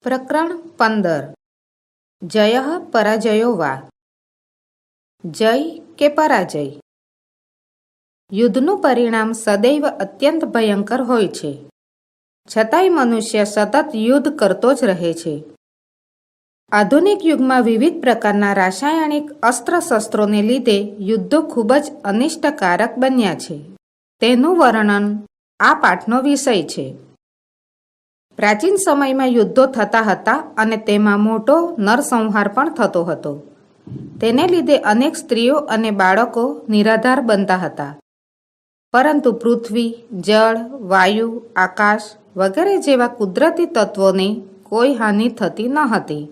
પ્રકરણ 15 જય પરાજયો વા. જય કે પરાજય? યુદ્ધનું પરિણામ સદૈવ અત્યંત ભયંકર હોય છે, છતાંય મનુષ્ય સતત યુદ્ધ કરતો જ રહે છે. આધુનિક યુગમાં વિવિધ પ્રકારના રાસાયણિક અસ્ત્રશસ્ત્રોને લીધે યુદ્ધો ખૂબ જ અનિષ્ટકારક બન્યા છે. તેનું વર્ણન આ પાઠનો વિષય છે. પ્રાચીન સમયમાં યુદ્ધો થતા હતા અને તેમાં મોટો નરસંહાર પણ થતો હતો. તેને લીધે અનેક સ્ત્રીઓ અને બાળકો નિરાધાર બનતા હતા. પરંતુ પૃથ્વી, જળ, વાયુ, આકાશ વગેરે જેવા કુદરતી તત્વોને કોઈ હાનિ થતી ન હતી.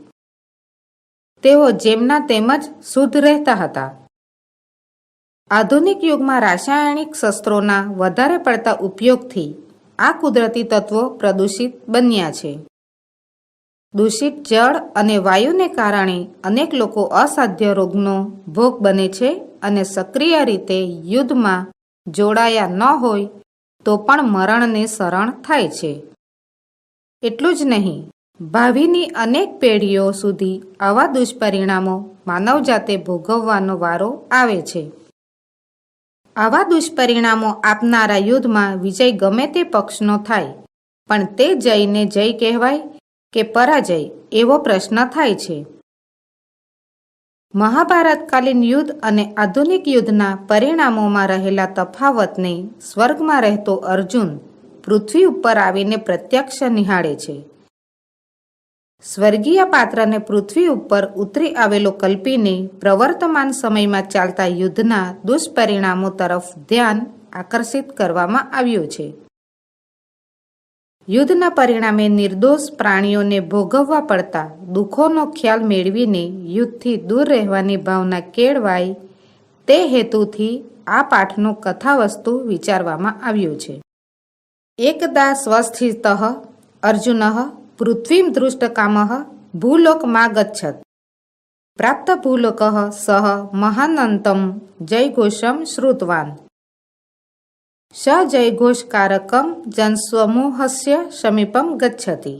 તેઓ જેમના તેમ જ શુદ્ધ રહેતા હતા. આધુનિક યુગમાં રાસાયણિક શસ્ત્રોના વધારે પડતા ઉપયોગથી આ કુદરતી તત્વો પ્રદૂષિત બન્યા છે. દૂષિત જળ અને વાયુને કારણે અનેક લોકો અસાધ્ય રોગનો ભોગ બને છે અને સક્રિય રીતે યુદ્ધમાં જોડાયા ન હોય તો પણ મરણને શરણ થાય છે. એટલું જ નહીં, ભાવિની અનેક પેઢીઓ સુધી આવા દુષ્પરિણામો માનવજાતે ભોગવવાનો વારો આવે છે. આવા દુષ્પરિણામો આપનારા યુદ્ધમાં વિજય ગમે તે પક્ષનો થાય, પણ તે જયને જય કહેવાય કે પરાજય એવો પ્રશ્ન થાય છે. મહાભારતકાલીન યુદ્ધ અને આધુનિક યુદ્ધના પરિણામોમાં રહેલા તફાવતને સ્વર્ગમાં રહેતો અર્જુન પૃથ્વી ઉપર આવીને પ્રત્યક્ષ નિહાળે છે. સ્વર્ગીય પાત્રને પૃથ્વી ઉપર ઉતરી આવેલો કલ્પીને પ્રવર્તમાન સમયમાં ચાલતા યુદ્ધના દુષ્પરિણામો તરફ ધ્યાન આકર્ષિત કરવામાં આવ્યું છે. યુદ્ધના પરિણામે નિર્દોષ પ્રાણીઓને ભોગવવા પડતા દુઃખોનો ખ્યાલ મેળવીને યુદ્ધથી દૂર રહેવાની ભાવના કેળવાય તે હેતુથી આ પાઠનું કથાવસ્તુ વિચારવામાં આવ્યું છે. એકદા સ્વસ્થિતઃ અર્જુનઃ પૃથ્વીમ દૃષ્ટકામઃ ભૂલોકમાગચ્છત. પ્રાપ્ત ભૂલોકઃ સઃ મહાનંતમ જયઘોષમ શ્રુતવાન. સ જયઘોષકારકમ જનસ્વમૂહસ્ય સમીપમ ગચ્છતિ.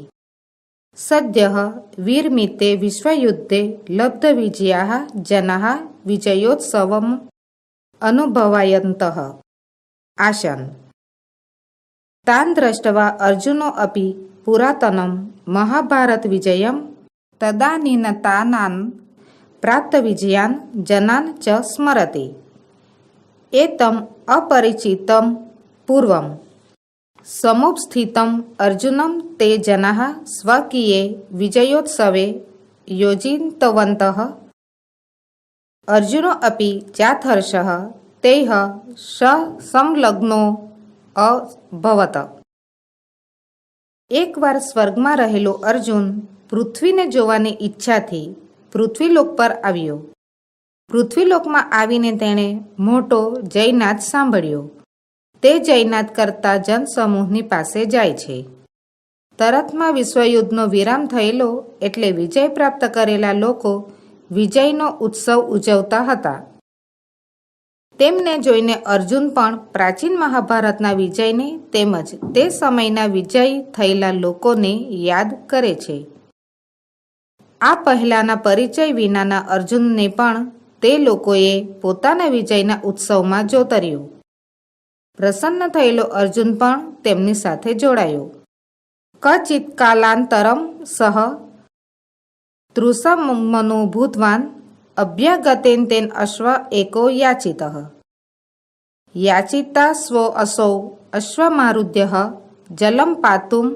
સદ્યઃ વીરમિતે વિશ્વયુદ્ધે લબ્ધવિજયાઃ જનાઃ વિજયોત્સવમ અનુભવાયन्तઃ આસન. તાન દ્રષ્ટવા અર્જુનો અપી પુરાતનમ મહાભારત વિજયમ તદાનીનતાનાન પ્રાપ્ત વિજયાન જનાન ચ સ્મરતિ. એતમ અપરિચિતમ પૂર્વમ સમુપસ્થિતમ અર્જુનમ તે જનાઃ સ્વકીયે વિજયોત્સવે યોજિતવन्तઃ. અર્જુનો અપી ચાથર્ષઃ તૈઃ સંલગ્નો અભવત. એકવાર સ્વર્ગમાં રહેલો અર્જુન પૃથ્વીને જોવાની ઈચ્છાથી પૃથ્વીલોક પર આવ્યો. પૃથ્વીલોકમાં આવીને તેણે મોટો જયનાદ સાંભળ્યો. તે જયનાદ કરતા જનસમૂહની પાસે જાય છે. તરતમાં વિશ્વયુદ્ધનો વિરામ થયેલો એટલે વિજય પ્રાપ્ત કરેલા લોકો વિજયનો ઉત્સવ ઉજવતા હતા. તેમને જોઈને અર્જુન પણ પ્રાચીન મહાભારતના વિજયને તેમજ તે સમયના વિજય થયેલા લોકોને યાદ કરે છે. આ પહેલાના પરિચય વિનાના અર્જુનને પણ તે લોકોએ પોતાના વિજયના ઉત્સવમાં જોતર્યો. પ્રસન્ન થયેલો અર્જુન પણ તેમની સાથે જોડાયો. કચિત કાલાંતરમ સહ તૃષમનો ભૂતવાન અભ્યાગતેન તેન અશ્વ એકો યાચિતઃ. યાચિતા સ્વ અસૌ અશ્વમારુધ્યઃ જલમ પાતુમ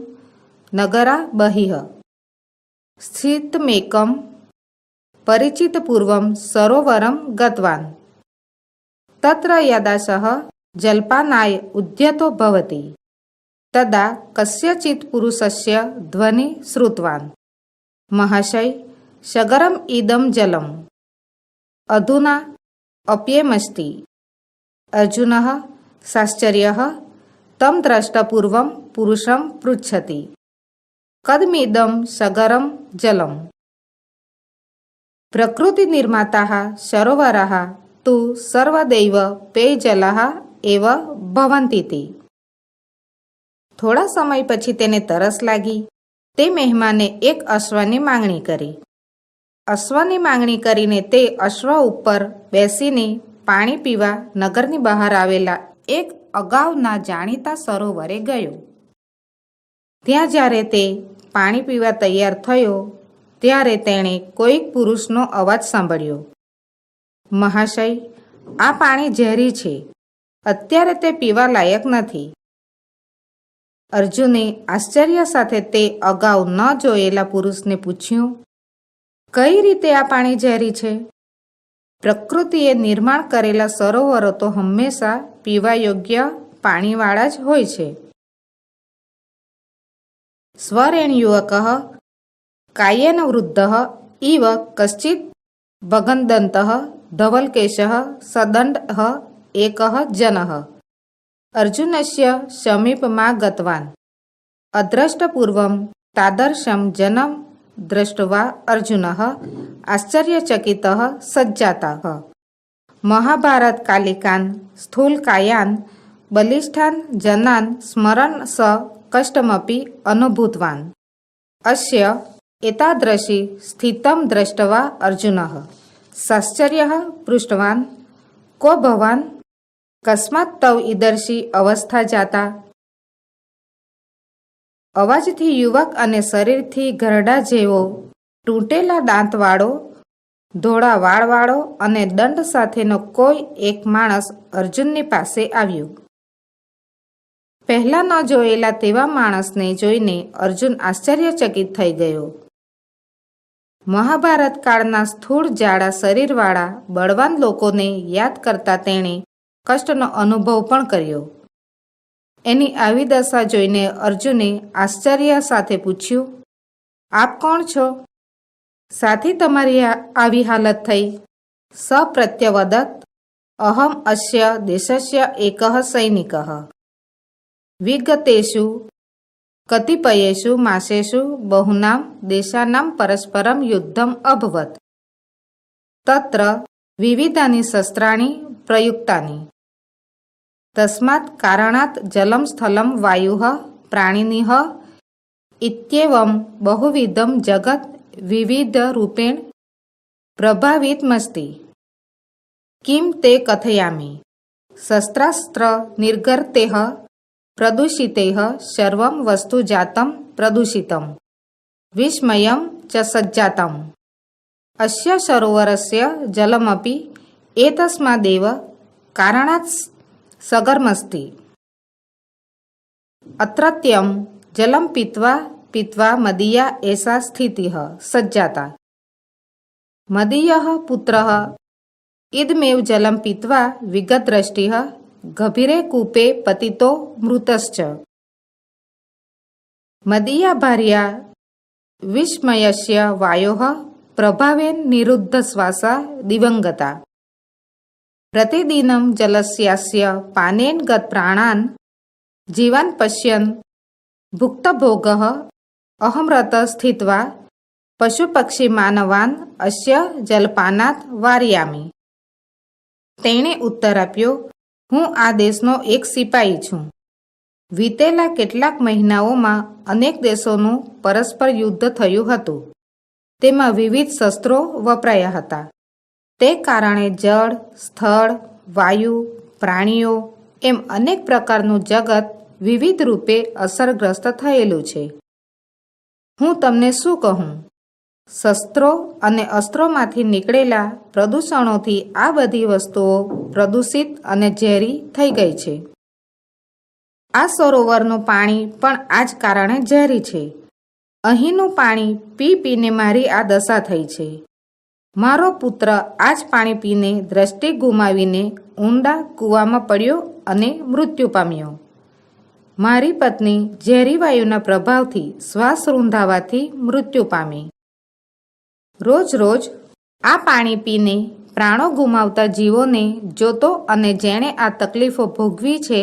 નગરા બહિઃ સ્થિતમેકમ પરિચિતપૂર્વમ સરોવરમ ગતવાન. તત્ર યદા સઃ જલપાનાય ઉદ્યતો ભવતિ તદા કસ્યચિત પુરુષસ્ય ધ્વનિ શ્રુતવાન. મહાશય, સગરમ ઇદમ જલમ અધુના અપ્યેમસ્તિ. અર્જુનઃ સાશ્ચર્યઃ તમ દ્રષ્ટપૂર્વમ પુરુષમ પૃચ્છતિ કદમિદમ સગરમ જલમ. પ્રકૃતિ નિર્માતાઃ સરોવરાઃ તુ સર્વદૈવ પેયજલાઃ એવ ભવન્તીતિ. થોડા સમય પછી તેને તરસ લાગી. તે મહેમાને એક અશ્વની માંગણી કરી. અશ્વની માંગણી કરીને તે અશ્વ ઉપર બેસીને પાણી પીવા નગરની બહાર આવેલા એક અગાઉના જાણીતા સરોવરે ગયો. ત્યાં જ્યારે તે પાણી પીવા તૈયાર થયો ત્યારે તેણે કોઈક પુરુષનો અવાજ સાંભળ્યો. મહાશય, આ પાણી ઝેરી છે. અત્યારે તે પીવા લાયક નથી. અર્જુને આશ્ચર્ય સાથે તે અગાઉ ન જોયેલા પુરુષને પૂછ્યું, કઈ રીતે આ પાણી ઝેરી છે? પ્રકૃતિએ નિર્માણ કરેલા સરોવરો તો હંમેશા પીવા યોગ્ય પાણીવાળા જ હોય છે. સ્વરેણયુવક કાયેન વૃદ્ધ ઇવ કશ્ચિત ભગંદંત ધવલકેશ સદંડ એક જન અર્જુનસ્ય સમીપમાં ગતવાન અદ્રષ્ટપૂર્વમ તાદર્શમ જનમ દ્રષ્ટવા અર્જુન આશ્ચર્યચકિત સજ્જાતા. મહાભારત કાલિકાન સ્થૂલકાયાન બલિષ્ઠાન જનાન સ્મરન સ કષ્ટમપી અનુભૂતવાન. અસ્ય એતાદૃશી સ્થિતમ દ્રષ્ટવા અર્જુન સાશ્ચર્યઃ પૃષ્ટવાન, કો ભવાન કસ્માત તવ ઈદર્શી અવસ્થા જાતા? અવાજથી યુવક અને શરીરથી ઘરડા જેવો, તૂટેલા દાંતવાળો, ધોળા વાળવાળો અને દંડ સાથેનો કોઈ એક માણસ અર્જુનની પાસે આવ્યો. પહેલા ન જોયેલા તેવા માણસને જોઈને અર્જુન આશ્ચર્યચકિત થઈ ગયો. મહાભારત કાળના સ્થૂળ જાડા શરીરવાળા બળવાન લોકોને યાદ કરતા તેણે કષ્ટનો અનુભવ પણ કર્યો. એની આવી દશા જોઈને અર્જુને આશ્ચર્ય સાથે પૂછ્યું, આપ કોણ છો? સાથી તમારી આવી હાલત થઈ? સપ્રત્યવદત અહમ અસ્ય દેશસ્ય એકઃ સૈનિકઃ વિગતેષુ કતિપયેષુ માસેષુ બહુનામ દેશાનામ પરસ્પરમ યુદ્ધમ અભવત તત્ર વિવિધાની શસ્ત્રાણી પ્રયુક્તાની તસ્માત કારણાત જલમ સ્થલમ વાયુઃ પ્રાણિનિઃ ઇત્યેવમ બહુવિધમ જગત વિવિધ રૂપેણ પ્રભાવિતમસ્તિ. કિમ તે કથયામિ? શસ્ત્રાસ્ત્ર નિર્ગર્તેઃ પ્રદૂષિતૈઃ સર્વં વસ્તુ જાતમ પ્રદૂષિતમ વિસ્મયમ ચ સજ્જાતમ. અસ્ય સરોવરસ્ય જલમપી એતસ્માદેવ કારણાत् સગર્મસ્તિ. અત્રત્યં જલમ પીત્વા પીત્વા મદીયા એષા સ્થિતિઃ સજ્જાતા. મદીયઃ પુત્રઃ ઇદમેવ જલમ પીત્વા વિગતદ્રષ્ટિઃ ગભીરે કૂપે પતિતો મૃતશ્ચ. મદીયા ભાર્યા વિસ્મયસ્ય વાયોઃ પ્રભાવેન નિરુદ્ધ શ્વાસા દિવંગતા. પ્રતિદિનમ જલસ્યાસ્ય પાનેન ગત પ્રાણાન જીવાન પશ્યન ભુક્તભોગઃ અહમરત સ્થિત્વા પશુપક્ષી માનવાન અસ્ય જલપાનાત વારયામિ. તેણે ઉત્તર આપ્યો, હું આ દેશનો એક સિપાહી છું. વીતેલા કેટલાક મહિનાઓમાં અનેક દેશોનું પરસ્પર યુદ્ધ થયું હતું. તેમાં વિવિધ શસ્ત્રો વપરાયા હતા. તે કારણે જળ, સ્થળ, વાયુ, પ્રાણીઓ એમ અનેક પ્રકારનું જગત વિવિધ રૂપે અસરગ્રસ્ત થયેલું છે. હું તમને શું કહું? શસ્ત્રો અને અસ્ત્રોમાંથી નીકળેલા પ્રદૂષણોથી આ બધી વસ્તુઓ પ્રદૂષિત અને ઝેરી થઈ ગઈ છે. આ સરોવરનું પાણી પણ આ જ કારણે ઝેરી છે. અહીંનું પાણી પી પીને મારી આ દશા થઈ છે. મારો પુત્ર આ જ પાણી પીને દ્રષ્ટિ ગુમાવીને ઊંડા કૂવામાં પડ્યો અને મૃત્યુ પામ્યો. મારી પત્ની ઝેરી વાયુના પ્રભાવથી શ્વાસ રૂંધાવાથી મૃત્યુ પામી. રોજ રોજ આ પાણી પીને પ્રાણો ગુમાવતા જીવોને જોતો અને જેણે આ તકલીફો ભોગવી છે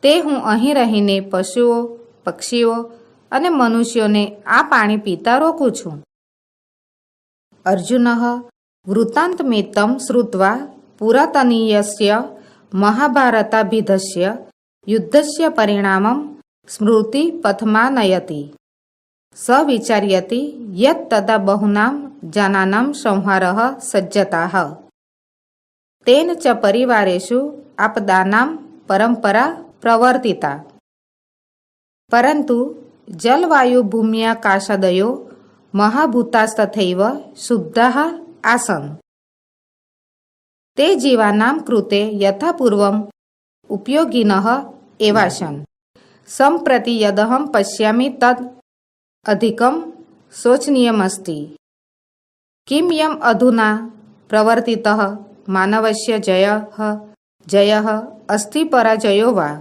તે હું અહીં રહીને પશુઓ, પક્ષીઓ અને મનુષ્યોને આ પાણી પીતા રોકું છું. અર્જુનઃ વૃત્તાંતમેતં શ્રુત્વા પુરાતનીયસ્ય મહાભારતાભિધસ્ય યુદ્ધસ્ય પરિણામં સ્મૃતિ પથમાનયતિ. સ વિચાર્યતિ યત તદા બહુનામ જનાનામ સંહારઃ સજ્જતાઃ તેન ચ પરિવારેષુ આપદાનામ પરંપરા પ્રવર્તિતા પરંતુ જલવાયુ ભૂમ્યાકાશાદયો મહાભૂતાસ્તથૈવ શુદ્ધાઃ આસન તે જીવાનામ કૃતે યથાપૂર્વમ ઉપયોગિનઃ એવાસન સંપ્રતિ યદહં પશ્યામિ તદ અધિકમ શોચનીયમસ્તિ કિમ યમ અધુના પ્રવર્તિતઃ માનવસ્ય જયઃ અસ્તિ પરાજયો વા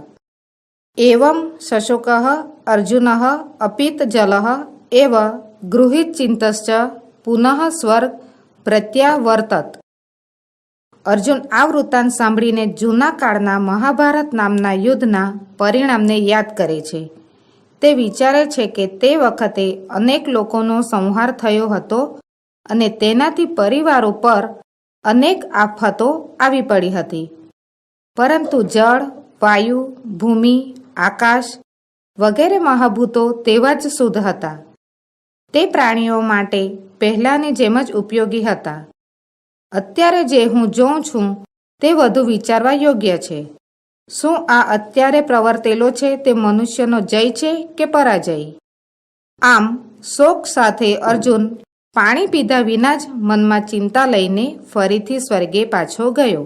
એવં સશોકઃ અર્જુનઃ અપિત જલઃ એવ ગૃહીત ચિંતશ્ચ પુનઃ સ્વર્ગ પ્રત્યાવર્તત. અર્જુન આ વૃત્તાંત સાંભળીને જૂના કાળના મહાભારત નામના યુદ્ધના પરિણામને યાદ કરે છે. તે વિચારે છે કે તે વખતે અનેક લોકોનો સંહાર થયો હતો અને તેનાથી પરિવારો પર અનેક આફતો આવી પડી હતી. પરંતુ જળ, વાયુ, ભૂમિ, આકાશ વગેરે મહાભૂતો તેવા જ શુદ્ધ હતા. તે પ્રાણીઓ માટે પહેલાંની જેમ જ ઉપયોગી હતા. અત્યારે જે હું જોઉં છું તે વધુ વિચારવા યોગ્ય છે. શું આ અત્યારે પ્રવર્તેલો છે તે મનુષ્યનો જય છે કે પરાજય? આમ શોક સાથે અર્જુન પાણી પીધા વિના જ મનમાં ચિંતા લઈને ફરીથી સ્વર્ગે પાછો ગયો.